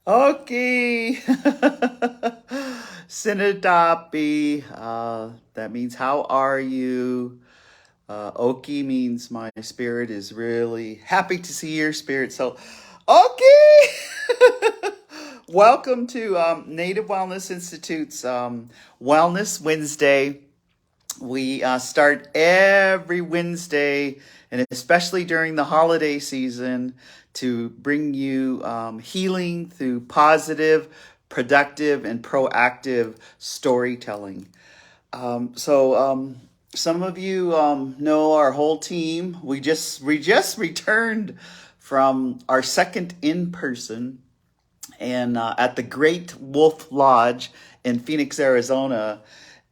Okay. Sinadapi. That means how are you? Oki means my spirit is really happy to see your spirit. So, okay. Welcome to Native Wellness Institute's Wellness Wednesday. We start every Wednesday, and especially during the holiday season, to bring you healing through positive, productive, and proactive storytelling. Some of you know our whole team. We just returned from our second in person and at the Great Wolf Lodge in Phoenix, Arizona.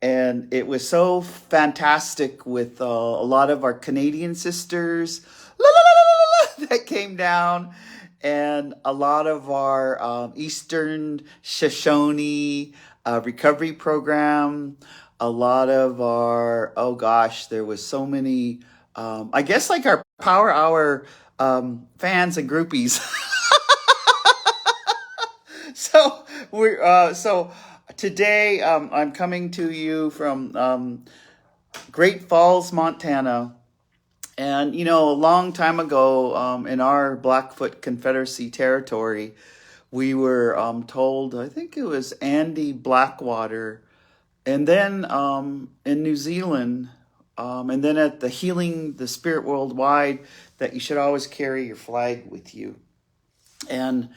And it was so fantastic with a lot of our Canadian sisters that came down, and a lot of our Eastern Shoshone recovery program. A lot of our, oh gosh, there was so many, I guess like our Power Hour fans and groupies. So today I'm coming to you from Great Falls, Montana. And a long time ago in our Blackfoot Confederacy territory, we were told, I think it was Andy Blackwater, and then in New Zealand, and then at the Healing the Spirit Worldwide, that you should always carry your flag with you. And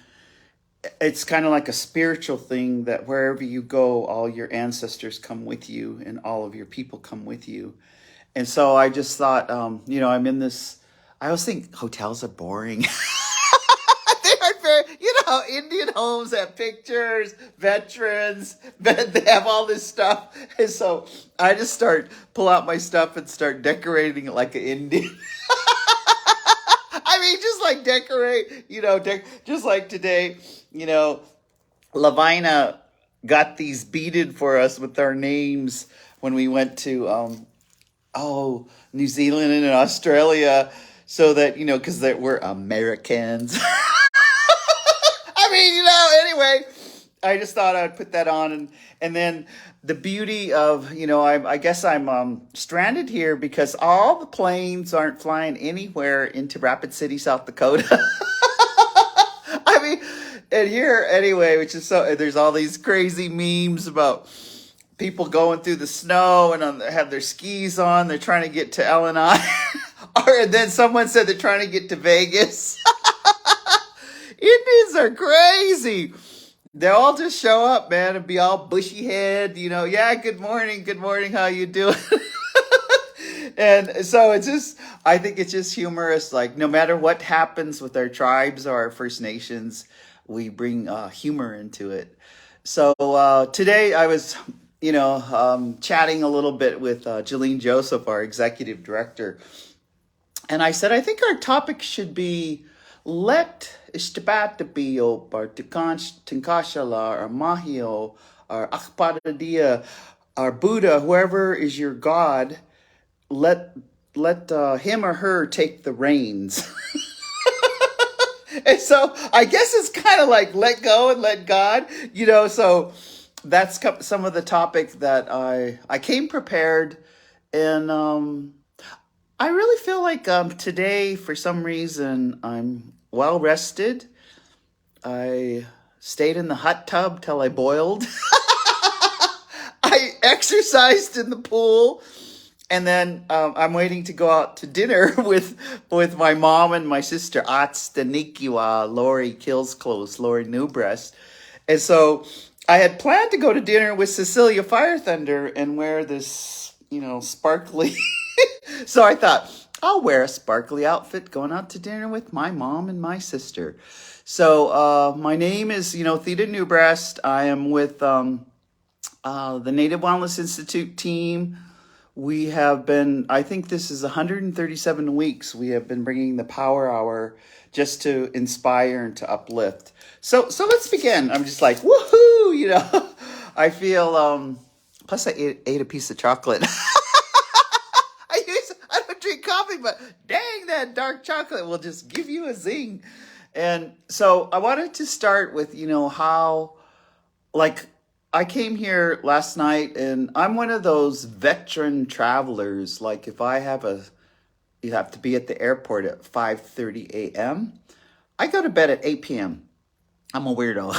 it's kind of like a spiritual thing that wherever you go, all your ancestors come with you and all of your people come with you. And so I just thought, I'm in this. I always think hotels are boring. They aren't very, Indian homes have pictures, veterans, they have all this stuff. And so I just pull out my stuff and start decorating it like an Indian. I mean, just like decorate, just like today, Lavina got these beaded for us with our names when we went to, New Zealand and Australia, so that, because we're Americans. I mean, anyway, I just thought I'd put that on. And then the beauty of, I guess I'm stranded here because all the planes aren't flying anywhere into Rapid City, South Dakota. I mean, and here, anyway, which is there's all these crazy memes about people going through the snow and have their skis on. They're trying to get to Illinois. And then someone said they're trying to get to Vegas. Indians are crazy. They all just show up, man, and be all bushy head, yeah, good morning, how you doing? And so I think it's just humorous. Like, no matter what happens with our tribes or our First Nations, we bring humor into it. So today I was, chatting a little bit with Jolene Joseph, our executive director. And I said, I think our topic should be let Ishtabatabiyo or Tinkashala or Mahio or Akpadadia or Buddha, whoever is your God, let him or her take the reins. And so I guess it's kind of like let go and let God, so that's some of the topic that I came prepared. And I really feel like today, for some reason, I'm well rested. I stayed in the hot tub till I boiled. I exercised in the pool. And then I'm waiting to go out to dinner with my mom and my sister, Atstanikiwa, Lori Killsclose, Lori Newbreast. And so I had planned to go to dinner with Cecilia Firethunder and wear this, sparkly. So I thought, I'll wear a sparkly outfit going out to dinner with my mom and my sister. So my name is, Theda Newbreast. I am with the Native Wellness Institute team. We have been, I think this is 137 weeks, we have been bringing the Power Hour just to inspire and to uplift. So let's begin. I'm just like, woohoo, I feel, plus I ate a piece of chocolate. I don't drink coffee, but dang, that dark chocolate will just give you a zing. And so I wanted to start with, how, like, I came here last night and I'm one of those veteran travelers. Like, if I have you have to be at the airport at 5:30 a.m., I go to bed at 8 p.m. I'm a weirdo.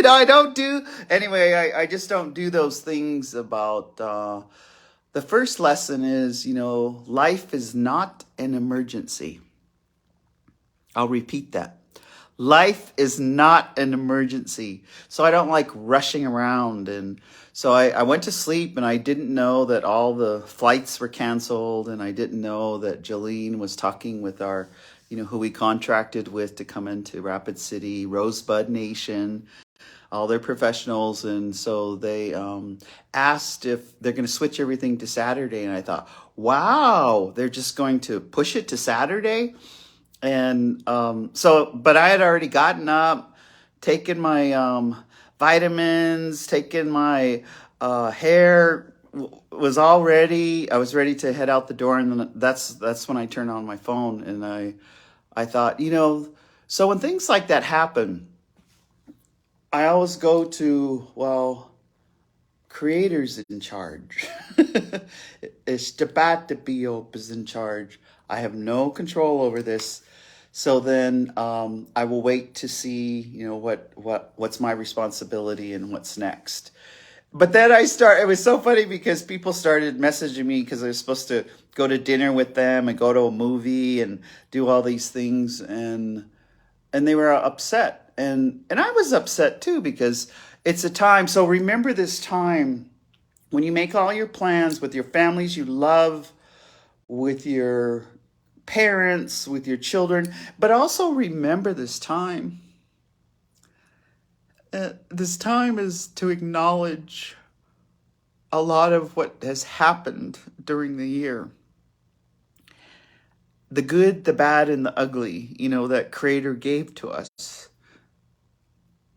I don't do, anyway, I just don't do those things about, the first lesson is, life is not an emergency. I'll repeat that. Life is not an emergency. So I don't like rushing around. And so I went to sleep and I didn't know that all the flights were canceled. And I didn't know that Jolene was talking with our, who we contracted with to come into Rapid City, Rosebud Nation, all their professionals. And so they asked if they're going to switch everything to Saturday. And I thought, wow, they're just going to push it to Saturday. And but I had already gotten up, taken my vitamins, taken my hair, was all ready. I was ready to head out the door, and then that's when I turned on my phone, and I thought, so when things like that happen, I always go to, well, Creator's in charge. Ishtabatabiop is in charge. I have no control over this. So then I will wait to see, what's my responsibility and what's next. But then it was so funny because people started messaging me because I was supposed to go to dinner with them and go to a movie and do all these things. And they were upset. And I was upset too, because it's a time. So remember this time when you make all your plans with your families you love, with your parents, with your children, but also remember this time. This time is to acknowledge a lot of what has happened during the year. The good, the bad, and the ugly, that Creator gave to us.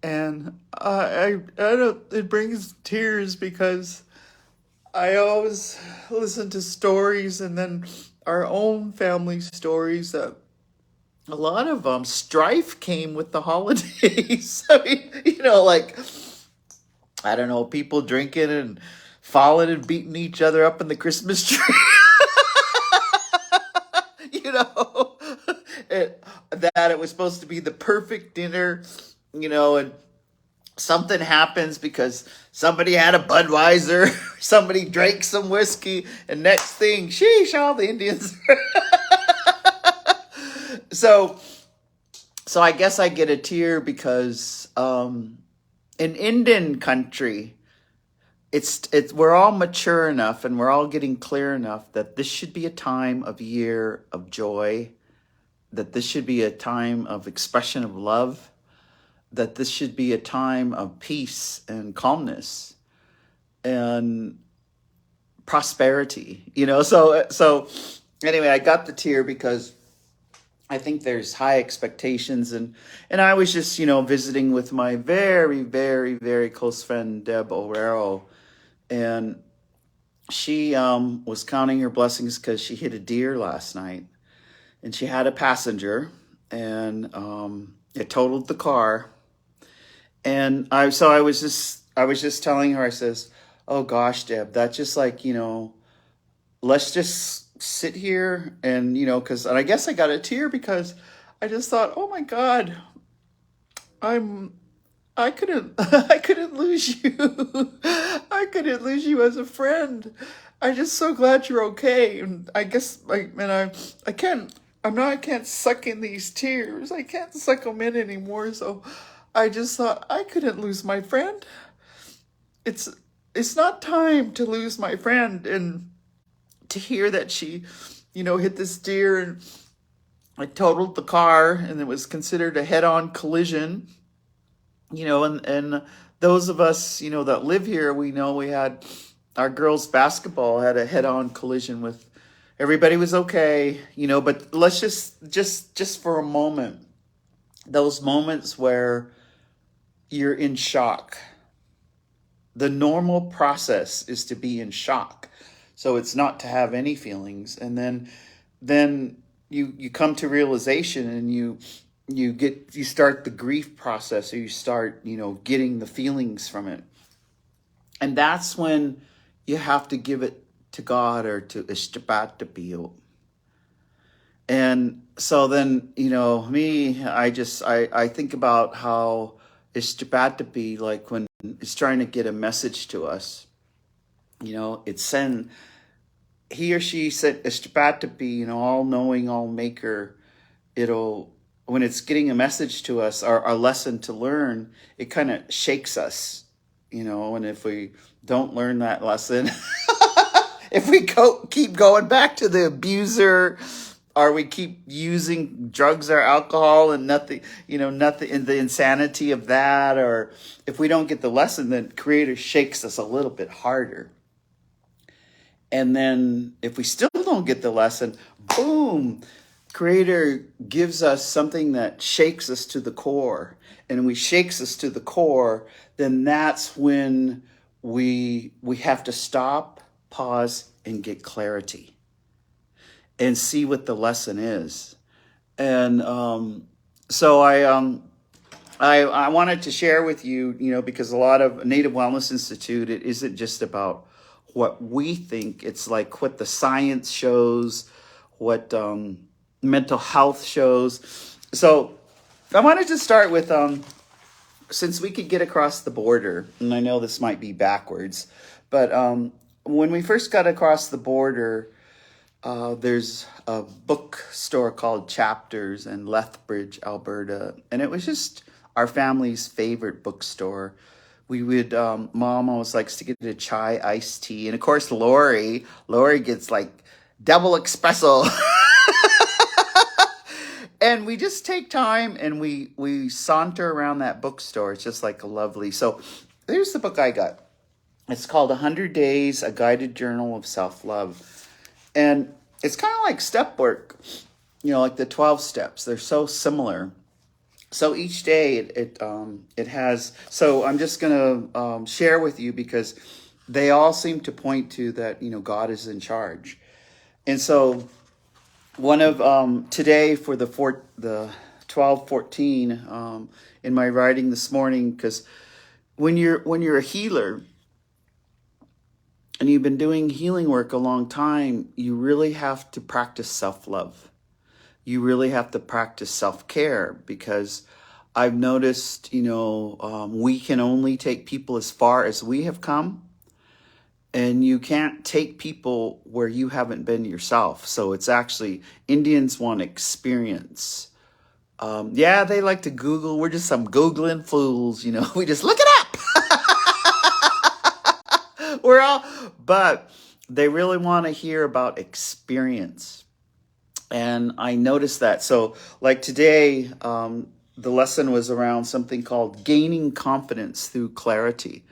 And I don't, it brings tears because I always listen to stories, and then our own family stories, that a lot of strife came with the holidays. I mean, like, I don't know, people drinking and falling and beating each other up in the Christmas tree. you know, that it was supposed to be the perfect dinner, and something happens because somebody had a Budweiser, somebody drank some whiskey, and next thing, sheesh, all the Indians. So I guess I get a tear because in Indian country, it's we're all mature enough and we're all getting clear enough that this should be a time of year of joy, that this should be a time of expression of love, that this should be a time of peace and calmness and prosperity, So anyway, I got the tear because I think there's high expectations, and I was just, visiting with my very, very, very close friend, Deb O'Rero, and she was counting her blessings because she hit a deer last night, and she had a passenger, and it totaled the car. And I was just telling her, I says, oh gosh, Deb, that's just like, let's just sit here and, and I guess I got a tear because I just thought, oh my God, I couldn't, I couldn't lose you. I couldn't lose you as a friend. I'm just so glad you're okay. And I guess, I can't suck in these tears. I can't suck them in anymore. So I just thought I couldn't lose my friend. It's not time to lose my friend. And to hear that she, hit this deer and it totaled the car and it was considered a head-on collision, and those of us, that live here, we know we had our girls basketball had a head-on collision with, everybody was okay, but let's just for a moment, those moments where you're in shock. The normal process is to be in shock. So it's not to have any feelings. And then you come to realization, and you start the grief process, or you start, getting the feelings from it. And that's when you have to give it to God, or to Ishtabatabil. And so then, me, I think about how Ishtabatabi, like when it's trying to get a message to us, it's send, he or she said Ishtabatabi, all knowing, all maker. It'll, when it's getting a message to us, our lesson to learn, it kind of shakes us, and if we don't learn that lesson, if we keep going back to the abuser, or we keep using drugs or alcohol, and nothing, nothing in the insanity of that, or if we don't get the lesson, then Creator shakes us a little bit harder. And then if we still don't get the lesson, boom, Creator gives us something that shakes us to the core. And when we shakes us to the core, then that's when we have to stop, pause, and get clarity, and see what the lesson is. And so I wanted to share with you, because a lot of Native Wellness Institute, it isn't just about what we think. It's like what the science shows, what mental health shows. So I wanted to start with, since we could get across the border, and I know this might be backwards, but when we first got across the border, there's a bookstore called Chapters in Lethbridge, Alberta, and it was just our family's favorite bookstore. We would, Mom always likes to get a chai iced tea, and of course Lori gets like double espresso. And we just take time, and we saunter around that bookstore. It's just like a lovely. So there's the book I got. It's called 100 Days, A Guided Journal of Self-Love. And it's kind of like step work, like the 12 steps. They're so similar. So each day it has, so I'm just going to share with you, because they all seem to point to that, God is in charge. And so one of today, for the 12:14, in my writing this morning, because when you're a healer and you've been doing healing work a long time, you really have to practice self-love. You really have to practice self-care, because I've noticed, we can only take people as far as we have come. And you can't take people where you haven't been yourself. So it's actually, Indians want experience. They like to Google. We're just some Googling fools, we just look it up. But they really want to hear about experience. And I noticed that. So like today, the lesson was around something called gaining confidence through clarity.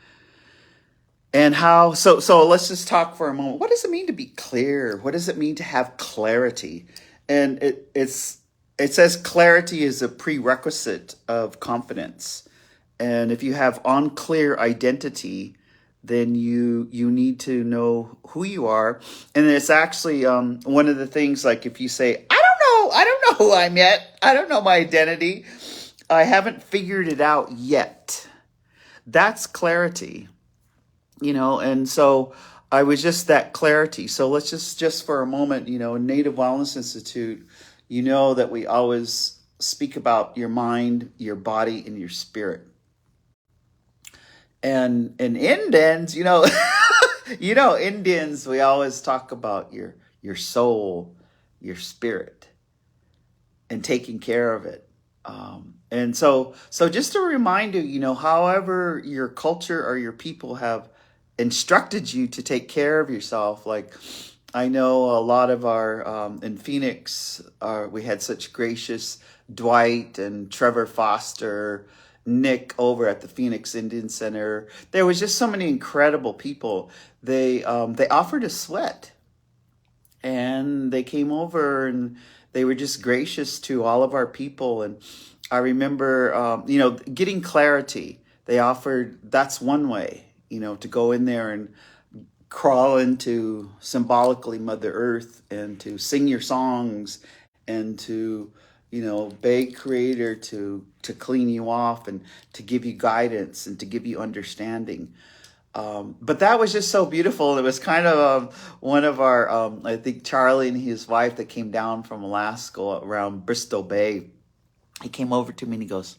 And how, so let's just talk for a moment. What does it mean to be clear? What does it mean to have clarity? And it says clarity is a prerequisite of confidence. And if you have unclear identity, then you need to know who you are. And it's actually one of the things, like if you say, I don't know who I'm yet. I don't know my identity. I haven't figured it out yet. That's clarity. And so I was just that clarity. So let's just for a moment, in Native Wellness Institute, that we always speak about your mind, your body, and your spirit. And in Indians, Indians, we always talk about your soul, your spirit, and taking care of it. And so just a reminder, however your culture or your people have instructed you to take care of yourself. Like I know a lot of our, in Phoenix, we had such gracious Dwight and Trevor Foster, Nick over at the Phoenix Indian Center. There was just so many incredible people. They offered a sweat, and they came over, and they were just gracious to all of our people. And I remember, getting clarity. They offered, that's one way, to go in there and crawl into symbolically Mother Earth and to sing your songs and to, beg Creator to clean you off and to give you guidance and to give you understanding. But that was just so beautiful. It was kind of one of our, I think Charlie and his wife that came down from Alaska around Bristol Bay. He came over to me and he goes,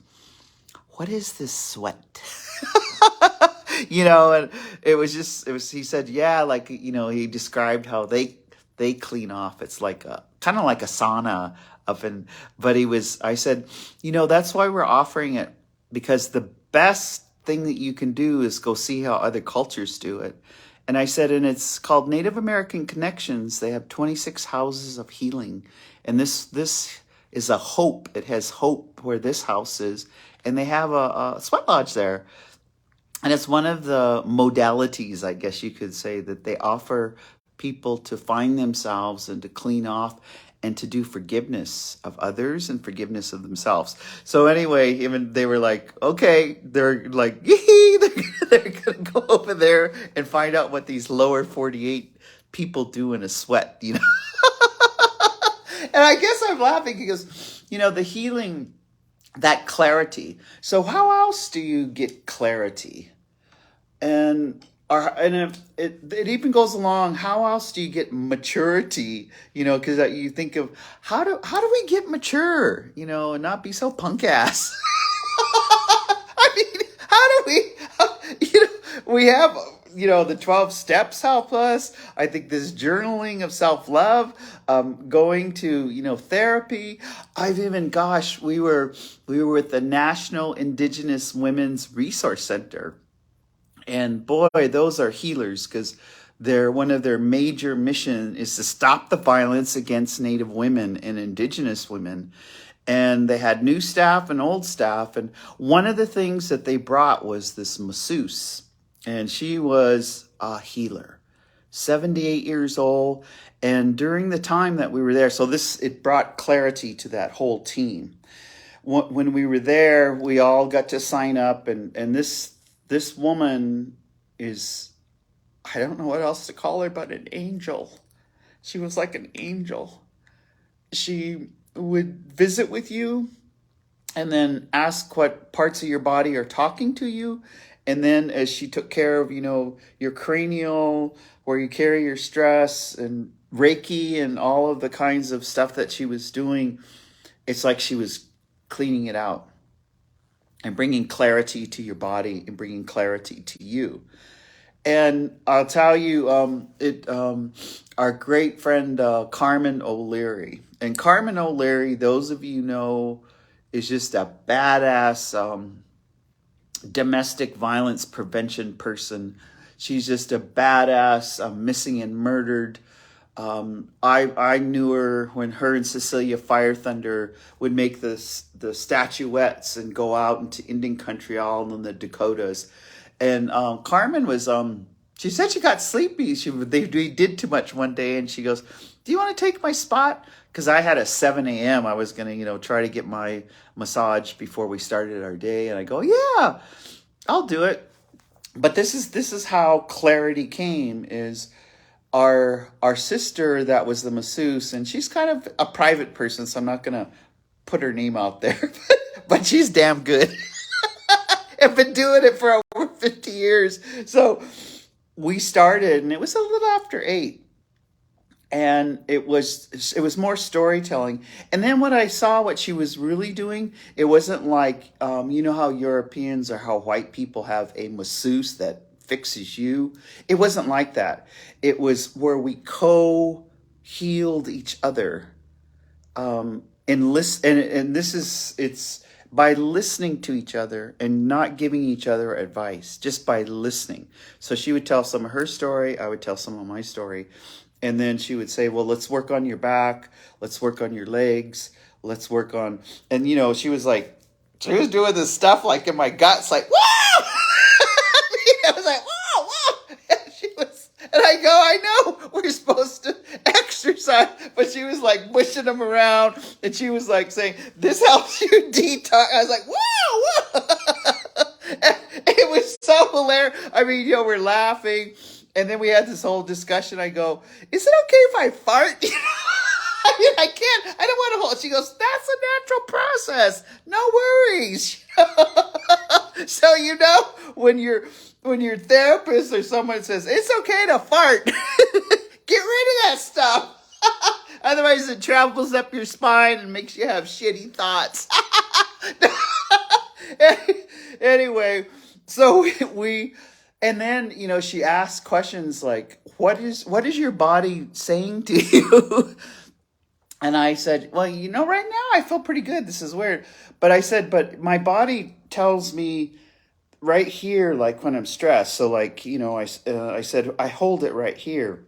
"What is this sweat?" And he said, yeah, like, he described how they clean off. It's like kind of like a sauna oven. But I said, that's why we're offering it, because the best thing that you can do is go see how other cultures do it. And I said, and it's called Native American Connections. They have 26 houses of healing. And this is a hope. It has hope where this house is. And they have a sweat lodge there. And it's one of the modalities, I guess you could say, that they offer people to find themselves and to clean off and to do forgiveness of others and forgiveness of themselves. So anyway, even they were like, okay, they're like, yee, they're going to go over there and find out what these lower 48 people do in a sweat, And I guess I'm laughing because, the healing, that clarity. So how else do you get clarity? And it even goes along, how else do you get maturity? Because you think of how do we get mature? And not be so punk ass. I mean, we have the 12 steps help us. I think this journaling of self-love, going to, therapy. We were with the National Indigenous Women's Resource Center. And boy, those are healers, because one of their major mission is to stop the violence against Native women and Indigenous women. And they had new staff and old staff. And one of the things that they brought was this masseuse. And she was a healer, 78 years old. And during the time that we were there, it brought clarity to that whole team. When we were there, we all got to sign up. And this woman is, I don't know what else to call her, but an angel. She was like an angel. She would visit with you and then ask what parts of your body are talking to you. And then as she took care of, your cranial, where you carry your stress, and Reiki and all of the kinds of stuff that she was doing, it's like she was cleaning it out and bringing clarity to your body and bringing clarity to you. And I'll tell you, our great friend, Carmen O'Leary. And Carmen O'Leary, those of you know, is just a badass domestic violence prevention person. She's just a badass missing and murdered. I knew her when her and Cecilia Fire Thunder would make the statuettes and go out into Indian country, all in the Dakotas. And Carmen was, she said she got sleepy. We did too much one day, and she goes, "Do you want to take my spot?" Because I had a 7 a.m. I was going to, try to get my massage before we started our day. And I go, "Yeah, I'll do it." But this is how clarity came, is our sister that was the masseuse, and she's kind of a private person, so I'm not going to put her name out there, but she's damn good. I've been doing it for over 50 years. So we started, and it was a little after 8. And it was more storytelling. And then when I saw what she was really doing, it wasn't like, how Europeans or how white people have a masseuse that fixes you. It wasn't like that. It was where we co-healed each other. And it's by listening to each other and not giving each other advice, just by listening. So she would tell some of her story, I would tell some of my story. And then she would say, well, let's work on your back. Let's work on your legs. Let's work on, and she was doing this stuff like in my guts, like, whoa! I was like, whoa, whoa! And I go, I know we're supposed to exercise, but she was like pushing them around, and she was like saying, this helps you detox. I was like, whoa, whoa! It was so hilarious. I mean, we're laughing. And then we had this whole discussion. I go, is it okay if I fart? I mean, I can't. I don't want to She goes, that's a natural process. No worries. So when your therapist or someone says it's okay to fart, get rid of that stuff. Otherwise, it travels up your spine and makes you have shitty thoughts. Anyway, so we and then she asked questions like, what is your body saying to you? And I said, well, right now I feel pretty good. This is weird. But I said, but my body tells me right here, like when I'm stressed. So like, I said, I hold it right here.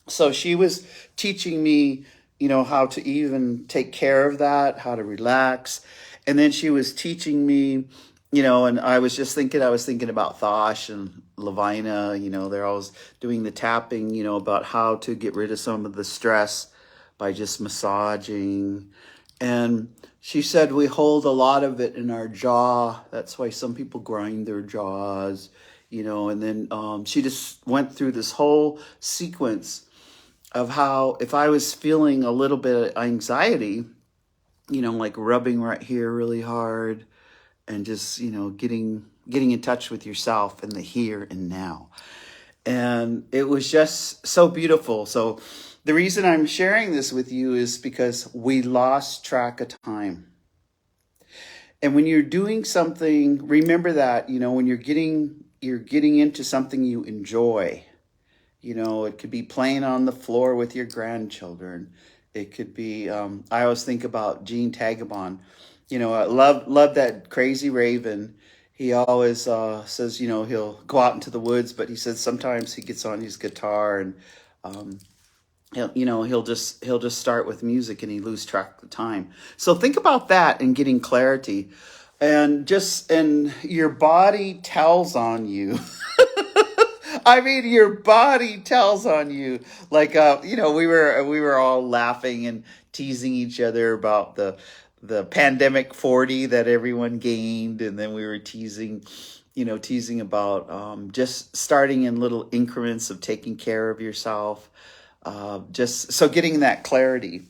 So she was teaching me, how to even take care of that, how to relax. And then she was teaching me, and I was thinking about Thosh and Lavina, they're always doing the tapping, about how to get rid of some of the stress by just massaging. And she said we hold a lot of it in our jaw. That's why some people grind their jaws, and then she just went through this whole sequence of how if I was feeling a little bit of anxiety, like rubbing right here really hard and just, getting in touch with yourself in the here and now. And it was just so beautiful. So the reason I'm sharing this with you is because we lost track of time. And when you're doing something, remember that, when you're getting into something you enjoy. It could be playing on the floor with your grandchildren. It could be, I always think about Gene Tagabon. I love that crazy raven. He always says, he'll go out into the woods, but he says sometimes he gets on his guitar and he'll just start with music and he loses track of time. So think about that and getting clarity, and your body tells on you. I mean, your body tells on you. Like, we were all laughing and teasing each other about the pandemic 40 that everyone gained, and then we were teasing about just starting in little increments of taking care of yourself, just so getting that clarity.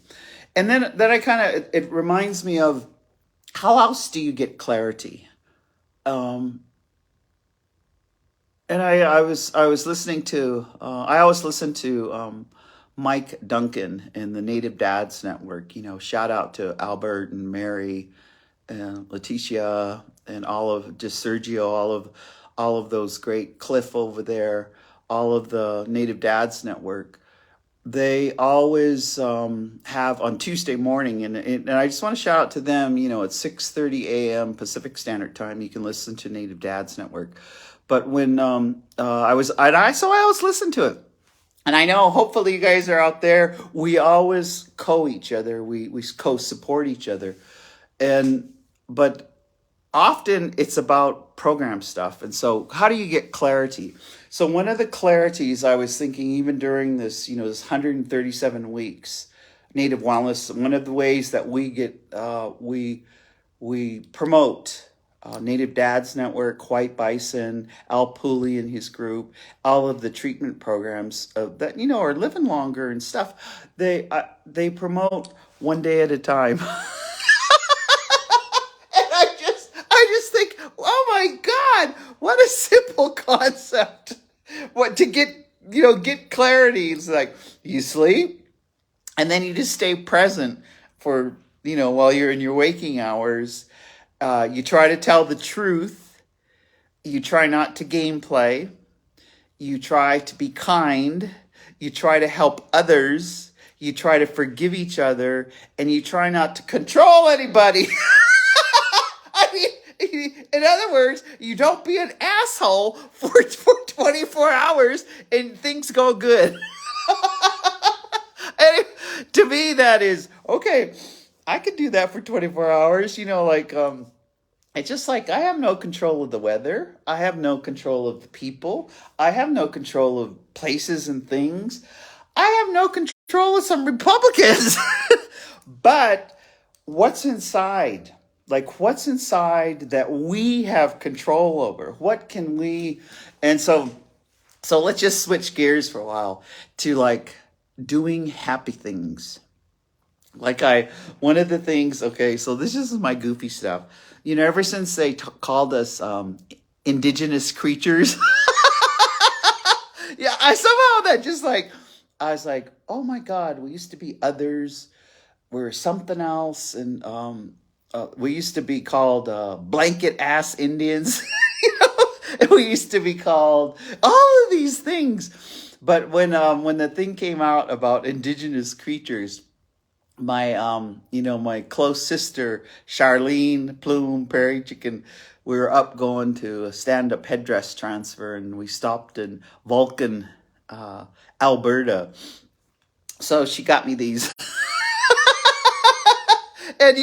And then it reminds me of how else do you get clarity? And I was listening to I always listen to Mike Duncan in the Native Dads Network. Shout out to Albert and Mary and Leticia and just Sergio, all of those great, Cliff over there, all of the Native Dads Network. They always have on Tuesday morning, and I just want to shout out to them. At 6:30 a.m. Pacific Standard Time, you can listen to Native Dads Network. But when I always listen to it. And I know hopefully you guys are out there. We always each other. We co-support each other. But often it's about program stuff. And so how do you get clarity? So one of the clarities I was thinking, even during this, this 137 weeks, Native Wellness, one of the ways that we get, we promote Native Dads Network, White Bison, Al Pooley and his group, all of the treatment programs that are living longer and stuff. They promote one day at a time. And I just think, oh my God, what a simple concept. What to get clarity. It's like you sleep and then you just stay present for while you're in your waking hours. You try to tell the truth. You try not to gameplay. You try to be kind. You try to help others. You try to forgive each other. And you try not to control anybody. I mean, in other words, you don't be an asshole for 24 hours and things go good. And to me, that is, okay, I could do that for 24 hours, it's just like I have no control of the weather. I have no control of the people. I have no control of places and things. I have no control of some Republicans. But what's inside? Like what's inside that we have control over? What can we? And so let's just switch gears for a while to like doing happy things. Like one of the things, okay, so this is my goofy stuff. Ever since they called us indigenous creatures, yeah, I somehow that just like, I was like, oh my God, we used to be others. We're something else. And we used to be called blanket ass Indians. And we used to be called all of these things. But when the thing came out about indigenous creatures, my close sister Charlene Plume Prairie Chicken, we were up going to a stand-up headdress transfer, and we stopped in Vulcan, Alberta. So she got me these, and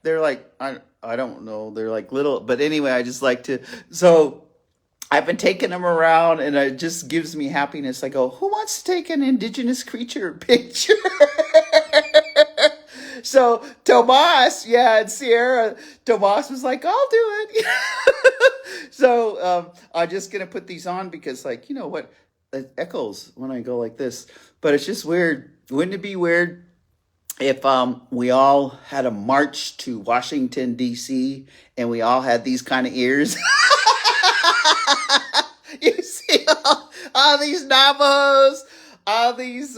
they're like, I don't know, they're like little, but anyway, I just like to. So I've been taking them around, and it just gives me happiness. I go, who wants to take an indigenous creature picture? So Tomas, yeah, and Sierra, Tomas was like, I'll do it. So I'm just gonna put these on because, like, you know what, it echoes when I go like this. But it's just weird. Wouldn't it be weird if we all had a march to Washington D.C. and we all had these kind of ears? You see all these Navajos, all these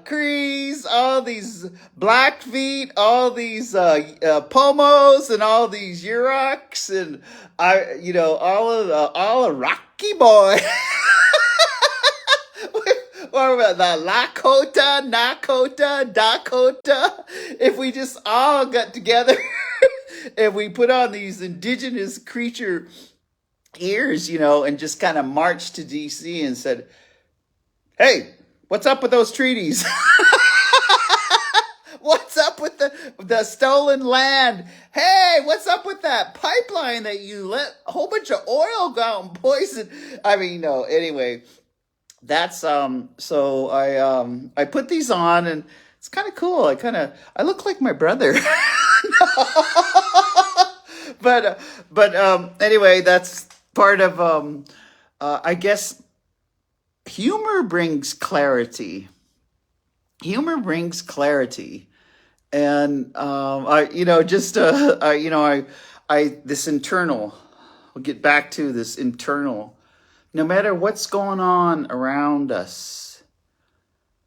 Crees, all these Blackfeet, all these Pomos, and all these Yurok, and all the Rocky Boy. Or the Lakota, Nakota, Dakota. If we just all got together and we put on these indigenous creature ears, and just kind of marched to DC and said, hey, what's up with those treaties? What's up with the stolen land? Hey, what's up with that pipeline that you let a whole bunch of oil go out and poison? I mean, no, anyway, that's so I put these on, and it's kind of cool. I look like my brother. But anyway, that's part of I guess humor brings clarity. Humor brings clarity. And I just I this internal, we'll get back to this internal, no matter what's going on around us,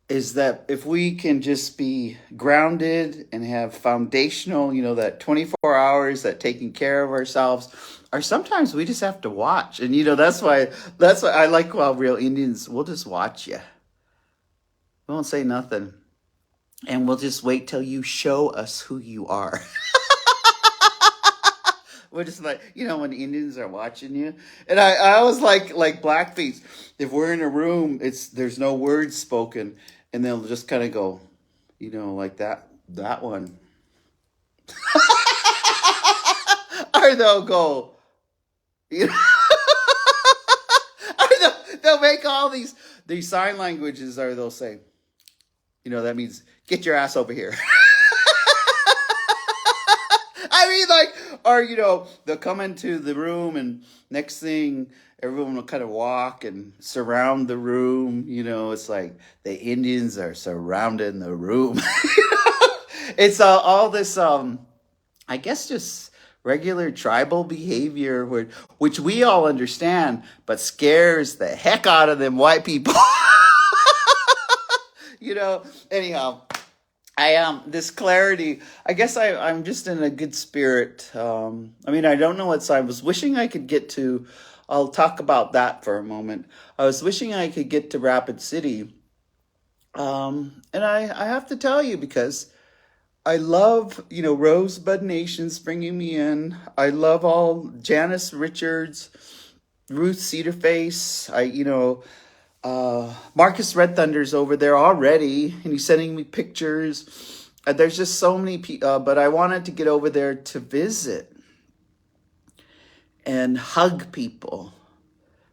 is that if we can just be grounded and have foundational, that 24 hours, that taking care of ourselves, or sometimes we just have to watch. And that's why I like, while real Indians, we'll just watch you. We won't say nothing. And we'll just wait till you show us who you are. We're just like, when Indians are watching you. And I always like Blackfeet. If we're in a room, there's no words spoken, and they'll just kind of go, like that one. Or they'll go, or they'll make all these sign languages, or they'll say, that means get your ass over here. I mean, like, or, they'll come into the room, and next thing, everyone will kind of walk and surround the room. It's like the Indians are surrounding the room. It's all this, I guess, just regular tribal behavior, which we all understand, but scares the heck out of them white people. Anyhow, this clarity, I guess I'm just in a good spirit. I don't know I was wishing I could get to, I'll talk about that for a moment. I was wishing I could get to Rapid City. And I have to tell you, because I love, Rosebud Nation's bringing me in. I love all Janice Richards, Ruth Cedarface. Marcus Red Thunder's over there already, and he's sending me pictures. There's just so many people, but I wanted to get over there to visit and hug people.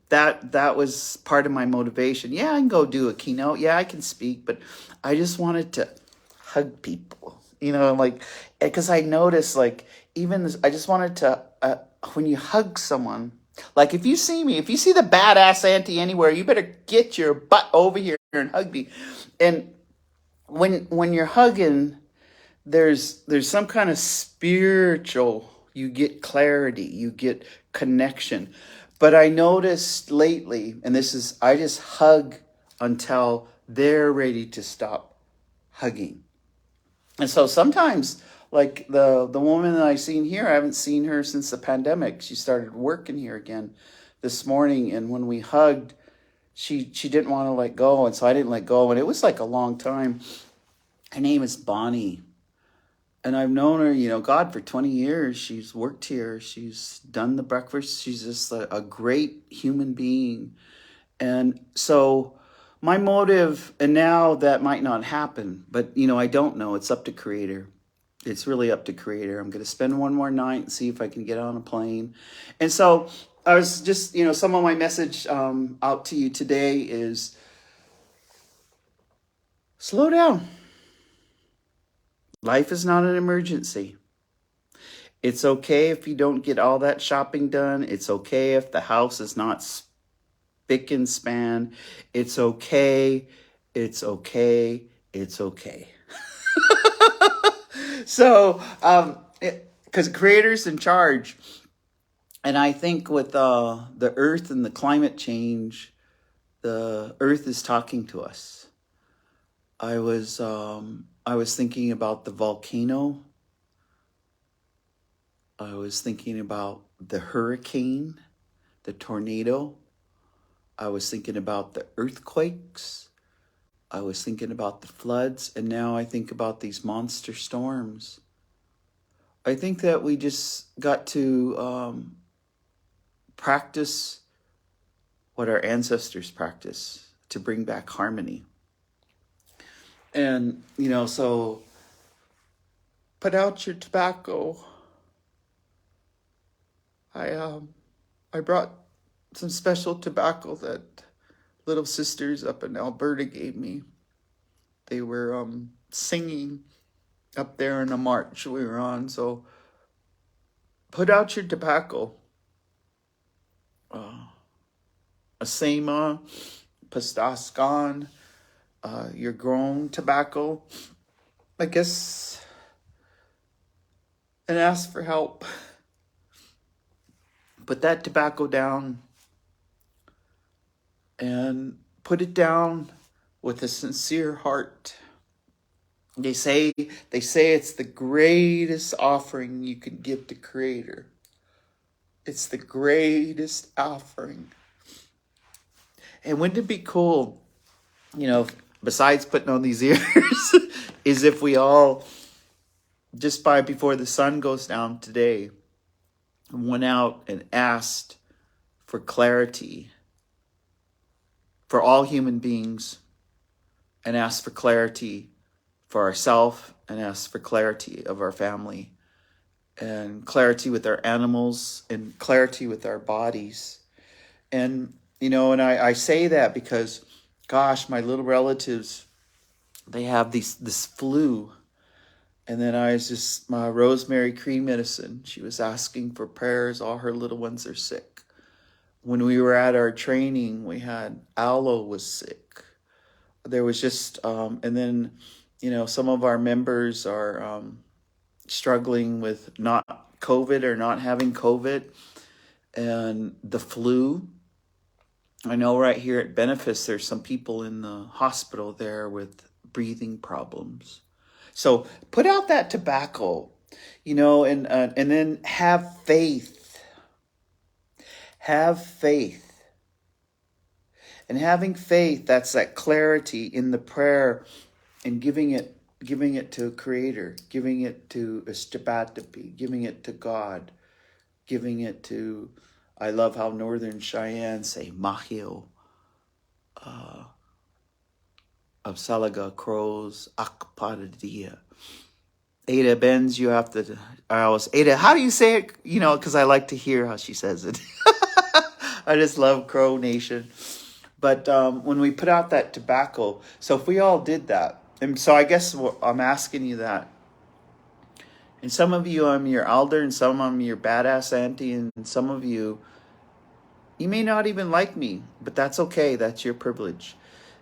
That was part of my motivation. Yeah, I can go do a keynote. Yeah, I can speak, but I just wanted to hug people. Because I noticed, I just wanted to, when you hug someone, like, if you see the badass auntie anywhere, you better get your butt over here and hug me. And when you're hugging, there's some kind of spiritual, you get clarity, you get connection. But I noticed lately, and this is, I just hug until they're ready to stop hugging. And so sometimes, like the woman that I seen here, I haven't seen her since the pandemic. She started working here again this morning, and when we hugged, she didn't want to let go, and so I didn't let go, and it was like a long time. Her name is Bonnie, and I've known her, God, for 20 years. She's worked here. She's done the breakfast. She's just a great human being. And so my motive, and now that might not happen, but I don't know. It's up to Creator. It's really up to Creator. I'm going to spend one more night and see if I can get on a plane. And so I was just, some of my message out to you today is slow down. Life is not an emergency. It's okay if you don't get all that shopping done. It's okay if the house is not spick and span. It's okay. It's okay. It's okay. So, because Creator's in charge. And I think with the earth and the climate change, the earth is talking to us. I was thinking about the volcano. I was thinking about the hurricane, the tornado. I was thinking about the earthquakes. I was thinking about the floods. And now I think about these monster storms. I think that we just got to practice what our ancestors practiced to bring back harmony. And, so put out your tobacco. I brought some special tobacco that little sisters up in Alberta gave me. They were singing up there in a march we were on. So put out your tobacco. Asema, Pastaskan, your grown tobacco, I guess, and ask for help. Put that tobacco down and put it down with a sincere heart. They say it's the greatest offering you can give to Creator. It's the greatest offering. And wouldn't it be cool, besides putting on these ears, is if we all, just before the sun goes down today, went out and asked for clarity for all human beings, and asked for clarity for ourselves, and asked for clarity of our family, and clarity with our animals, and clarity with our bodies. And, and I say that because, gosh, my little relatives, they have this flu. And then my rosemary cream medicine, she was asking for prayers. All her little ones are sick. When we were at our training, we had Aloe was sick. There was just, and then, some of our members are struggling with not COVID or not having COVID and the flu. I know right here at Benefice, there's some people in the hospital there with breathing problems. So put out that tobacco, and then have faith. Have faith. And having faith, that's that clarity in the prayer and giving it to Creator, giving it to Istapatapi, giving it to God, giving it to, I love how Northern Cheyenne say, Mahio, of Salaga Crows, Akpadadia. Ada Benz, you have to, Ada, how do you say it? Because I like to hear how she says it. I just love Crow Nation. But when we put out that tobacco, so if we all did that, and so I guess I'm asking you that. And some of you, I'm your elder, and some of them your badass auntie, and some of you may not even like me, but that's okay. That's your privilege.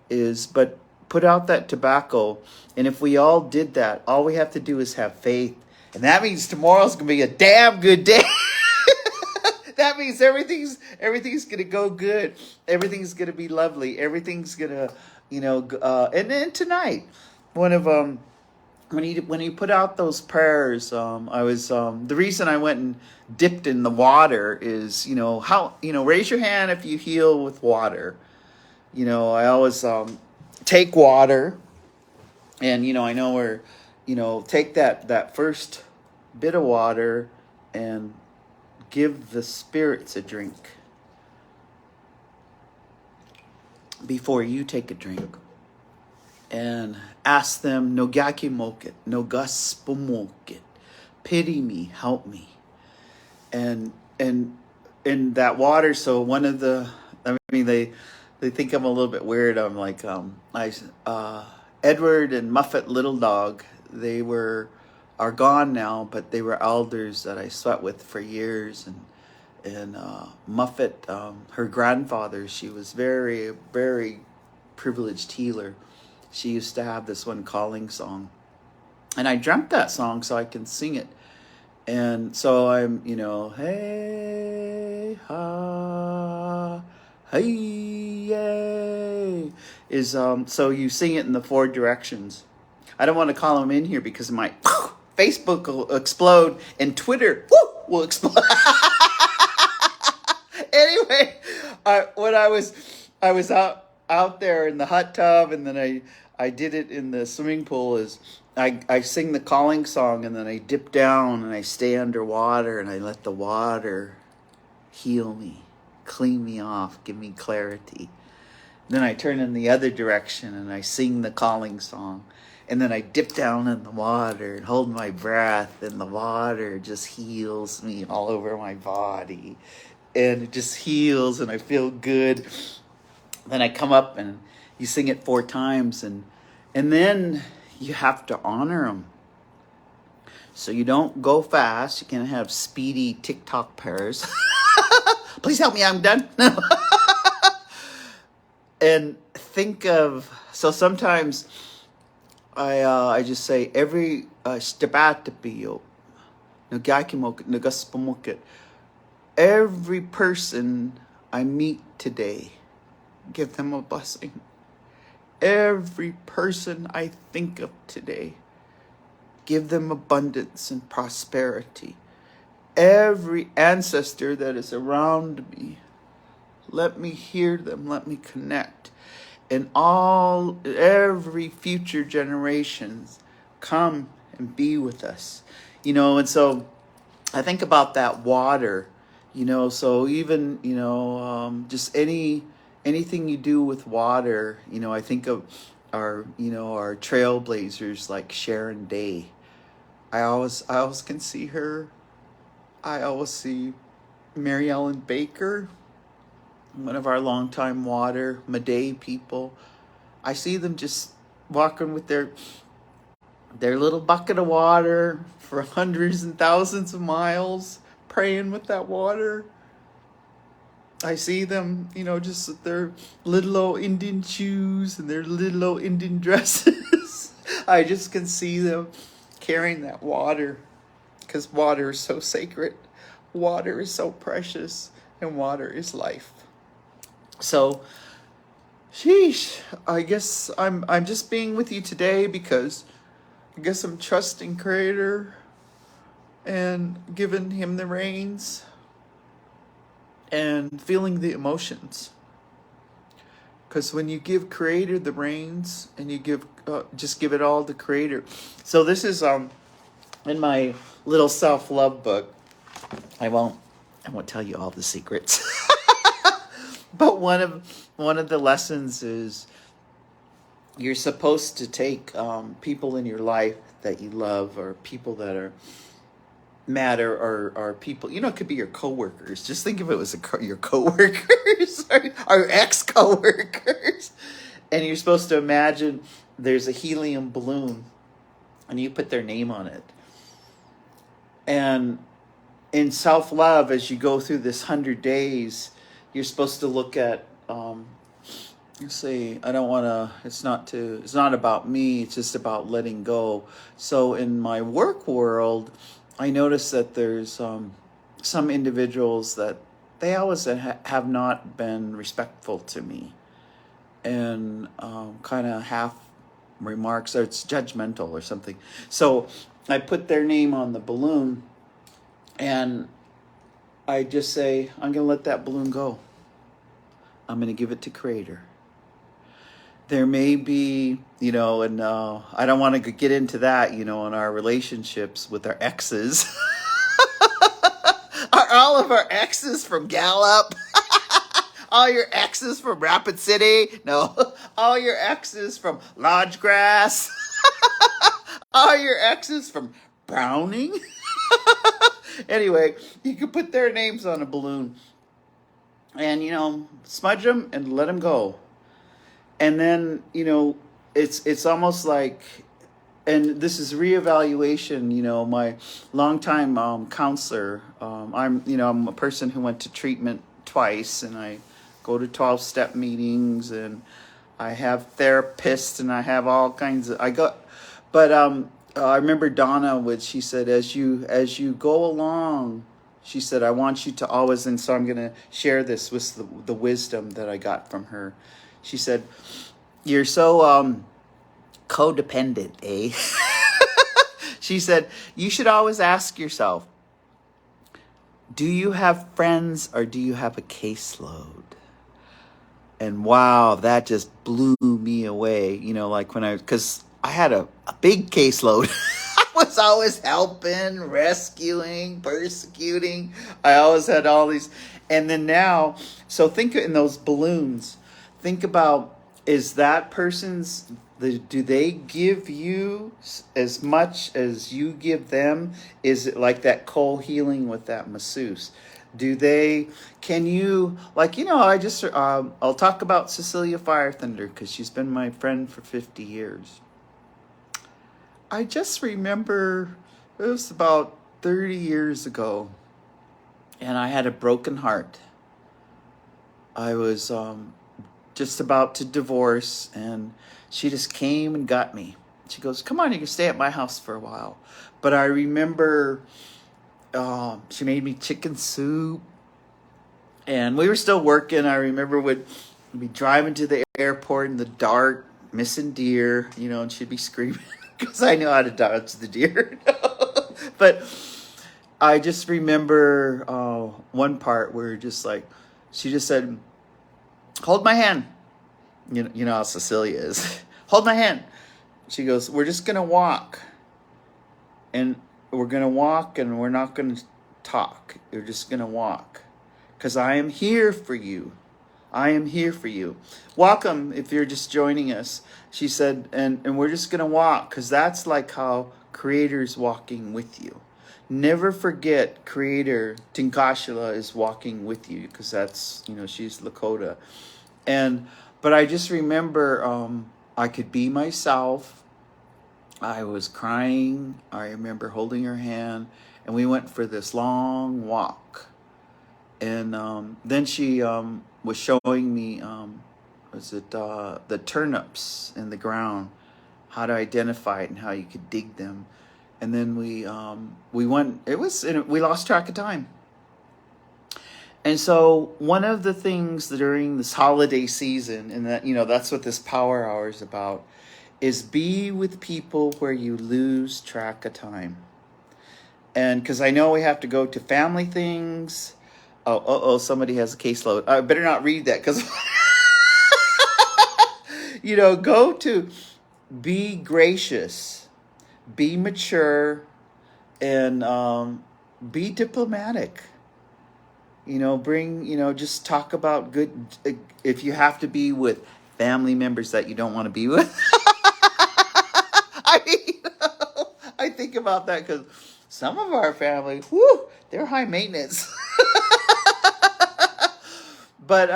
But put out that tobacco. And if we all did that, all we have to do is have faith. And that means tomorrow's going to be a damn good day. That means everything's going to go good. Everything's going to be lovely. Everything's going to, and then tonight, one of when he put out those prayers, I was the reason I went and dipped in the water is, raise your hand if you heal with water. I always take water, and I know where, take that first bit of water and give the spirits a drink before you take a drink, and ask them, no gaki mokit, no gaspomokit, pity me, help me. And in that water, so one of the, they think I'm a little bit weird. I'm like, Edward and Muffet Little Dog, they are gone now, but they were elders that I sweat with for years. And Muffet, her grandfather, she was very, very privileged healer. She used to have this one calling song, and I dreamt that song so I can sing it. And so I'm, hey ha, hey yay, is so you sing it in the 4 directions. I don't want to call them in here because my Facebook will explode and Twitter will explode. Anyway, when I was out there in the hot tub, and then I did it in the swimming pool, is I sing the calling song, and then I dip down and I stay underwater and I let the water heal me, clean me off, give me clarity. Then I turn in the other direction and I sing the calling song. And then I dip down in the water and hold my breath, and the water just heals me all over my body. And it just heals, and I feel good. Then I come up and you sing it 4 times, and then you have to honor them. So you don't go fast. You can have speedy TikTok prayers. Please help me, I'm done. And think of, so sometimes I just say every every person I meet today, give them a blessing. Every person I think of today, give them abundance and prosperity. Every ancestor that is around me, let me hear them, let me connect. And every future generations come and be with us. And so I think about that water, so even, just anything you do with water, I think of our trailblazers like Sharon Day. I always can see her. I always see Mary Ellen Baker, one of our longtime water Maday people. I see them just walking with their little bucket of water for hundreds and thousands of miles, praying with that water. I see them, just with their little old Indian shoes and their little old Indian dresses. I just can see them carrying that water, because water is so sacred. Water is so precious, and water is life. So, sheesh, I guess I'm just being with you today because I guess I'm trusting Creator and giving Him the reins and feeling the emotions. Because when you give Creator the reins and you just give it all to Creator. So this is in my little self-love book. I won't tell you all the secrets. But one of the lessons is you're supposed to take people in your life that you love, or people that matter, or people, it could be your coworkers. Just think of it as your coworkers or ex-coworkers. And you're supposed to imagine there's a helium balloon and you put their name on it. And in self-love, as you go through this 100 days, you're supposed to look at You see, I don't want to, it's not about me, it's just about letting go. So in my work world, I notice that there's some individuals that they always have not been respectful to me, and kind of half remarks, or it's judgmental or something. So I put their name on the balloon, and I just say, I'm going to let that balloon go. I'm going to give it to Creator. There may be, and I don't want to get into that, in our relationships with our exes. Are all of our exes from Gallup? All your exes from Rapid City? No. All your exes from Lodge Grass? All your exes from Browning? Anyway, you can put their names on a balloon and, smudge them and let them go. And then, it's almost like, and this is reevaluation, my longtime counselor. I'm a person who went to treatment twice, and I go to 12-step meetings, and I have therapists, and I have all kinds of, but I remember Donna, she said, as you go along, she said, I want you to always, and so I'm going to share this with the wisdom that I got from her. She said, you're so codependent, eh? She said, you should always ask yourself, do you have friends or do you have a caseload? And wow, that just blew me away. Because I had a big caseload. I was always helping, rescuing, persecuting. I always had all these. And then now, so think in those balloons. Think about, is that person's, do they give you as much as you give them? Is it like that co-healing with that masseuse? Can you, I'll talk about Cecilia Fire Thunder because she's been my friend for 50 years. I just remember it was about 30 years ago, and I had a broken heart. I was just about to divorce, and she just came and got me. She goes, come on, you can stay at my house for a while. But I remember she made me chicken soup, and we were still working. I remember we'd be driving to the airport in the dark, missing deer, and she'd be screaming because I know how to dodge the deer. But I just remember one part where she just said, hold my hand. You know how Cecilia is. Hold my hand. She goes, we're just going to walk. And we're going to walk, and we're not going to talk. You're just going to walk. Because I am here for you. I am here for you. Welcome if you're just joining us. She said, and we're just going to walk, because that's like how Creator's walking with you. Never forget Creator, Tinkashila, is walking with you, because that's, she's Lakota. But I just remember I could be myself. I was crying. I remember holding her hand, and we went for this long walk. And then she was showing me, the turnips in the ground, how to identify it and how you could dig them. And then we went. We lost track of time. And so one of the things during this holiday season, and that, that's what this power hour is about, is be with people where you lose track of time. And because I know we have to go to family things. Somebody has a caseload. I better not read that because, go to be gracious, be mature, and be diplomatic. Just talk about good, if you have to be with family members that you don't want to be with. I think about that because some of our family, they're high maintenance. But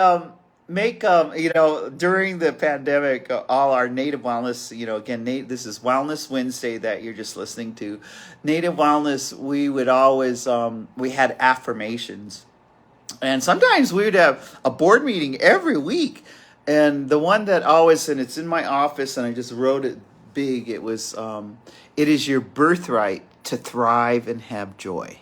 during the pandemic, all our Native Wellness, again, this is Wellness Wednesday that you're just listening to. Native Wellness, we would always, we had affirmations. And sometimes we would have a board meeting every week. And the one that always, and it's in my office, and I just wrote it big. It was, it is your birthright to thrive and have joy.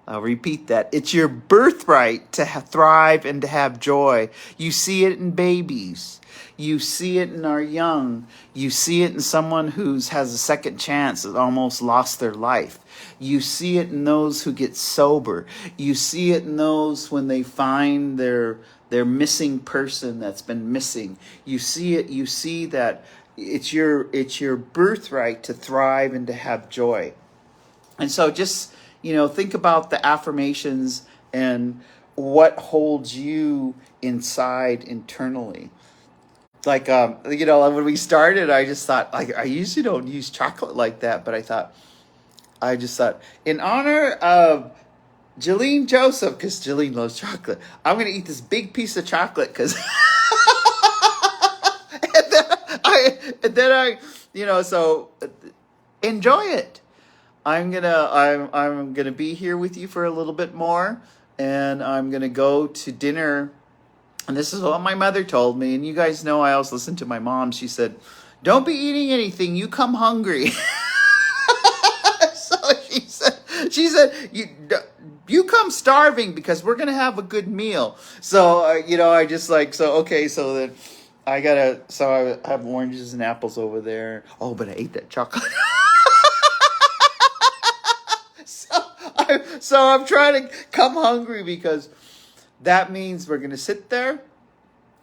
I'll repeat that. It's your birthright to thrive and to have joy. You see it in babies. You see it in our young. You see it in someone who has a second chance that almost lost their life. You see it in those who get sober. You see it in those when they find their missing person that's been missing. You see it. You see that it's your birthright to thrive and to have joy. And so just, think about the affirmations and what holds you inside internally. Like, when we started, I just thought, like, I usually don't use chocolate like that, but I just thought, in honor of Jilene Joseph, because Jilene loves chocolate, I'm going to eat this big piece of chocolate because, and then I, so enjoy it. I'm gonna be here with you for a little bit more, and I'm gonna go to dinner. And this is what my mother told me, and you guys know I always listen to my mom. She said, "Don't be eating anything. You come hungry." So she said, you come starving because we're gonna have a good meal. So I just okay. So then I have oranges and apples over there. Oh, but I ate that chocolate. So I'm trying to come hungry because that means we're going to sit there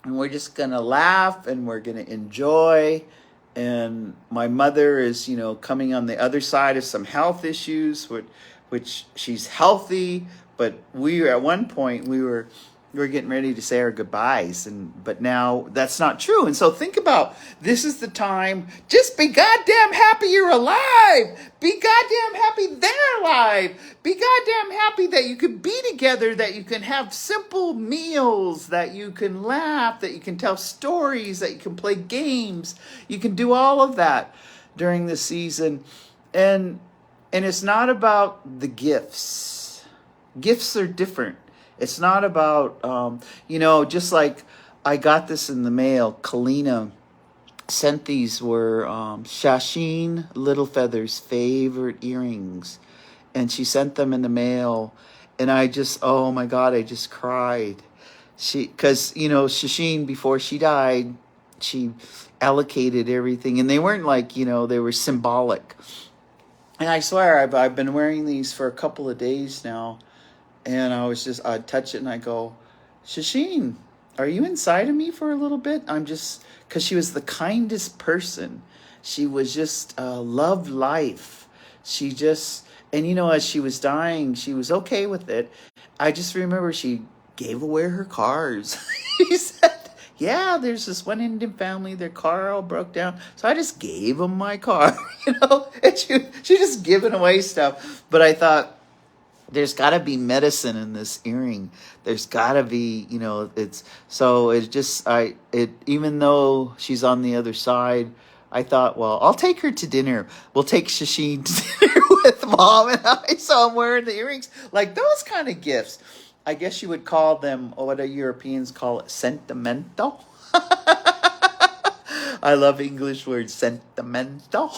and we're just going to laugh and we're going to enjoy. And my mother is, coming on the other side of some health issues, which she's healthy. But at one point, we were getting ready to say our goodbyes, but now that's not true. And so think about, this is the time, just be goddamn happy you're alive. Be goddamn happy they're alive. Be goddamn happy that you can be together, that you can have simple meals, that you can laugh, that you can tell stories, that you can play games. You can do all of that during the season. And it's not about the gifts. Gifts are different. It's not about, just like I got this in the mail. Kalina sent these were Shasheen Little Feather's favorite earrings. And she sent them in the mail. And I just, oh my God, I just cried. Because, Shasheen, before she died, she allocated everything. And they weren't they were symbolic. And I swear, I've been wearing these for a couple of days now. And I'd touch it and I go, Shasheen, are you inside of me for a little bit? Because she was the kindest person. She was just, loved life. She just, and as she was dying, she was okay with it. I just remember she gave away her cars. She said, yeah, there's this one Indian family, their car all broke down. So I just gave them my car, and she just giving away stuff. But I thought, there's got to be medicine in this earring. There's got to be, even though she's on the other side, I thought, well, I'll take her to dinner. We'll take Shasheen to dinner with Mom and I. So I'm wearing the earrings, like those kind of gifts. I guess you would call them, what do Europeans call it, sentimental? I love English words, sentimental.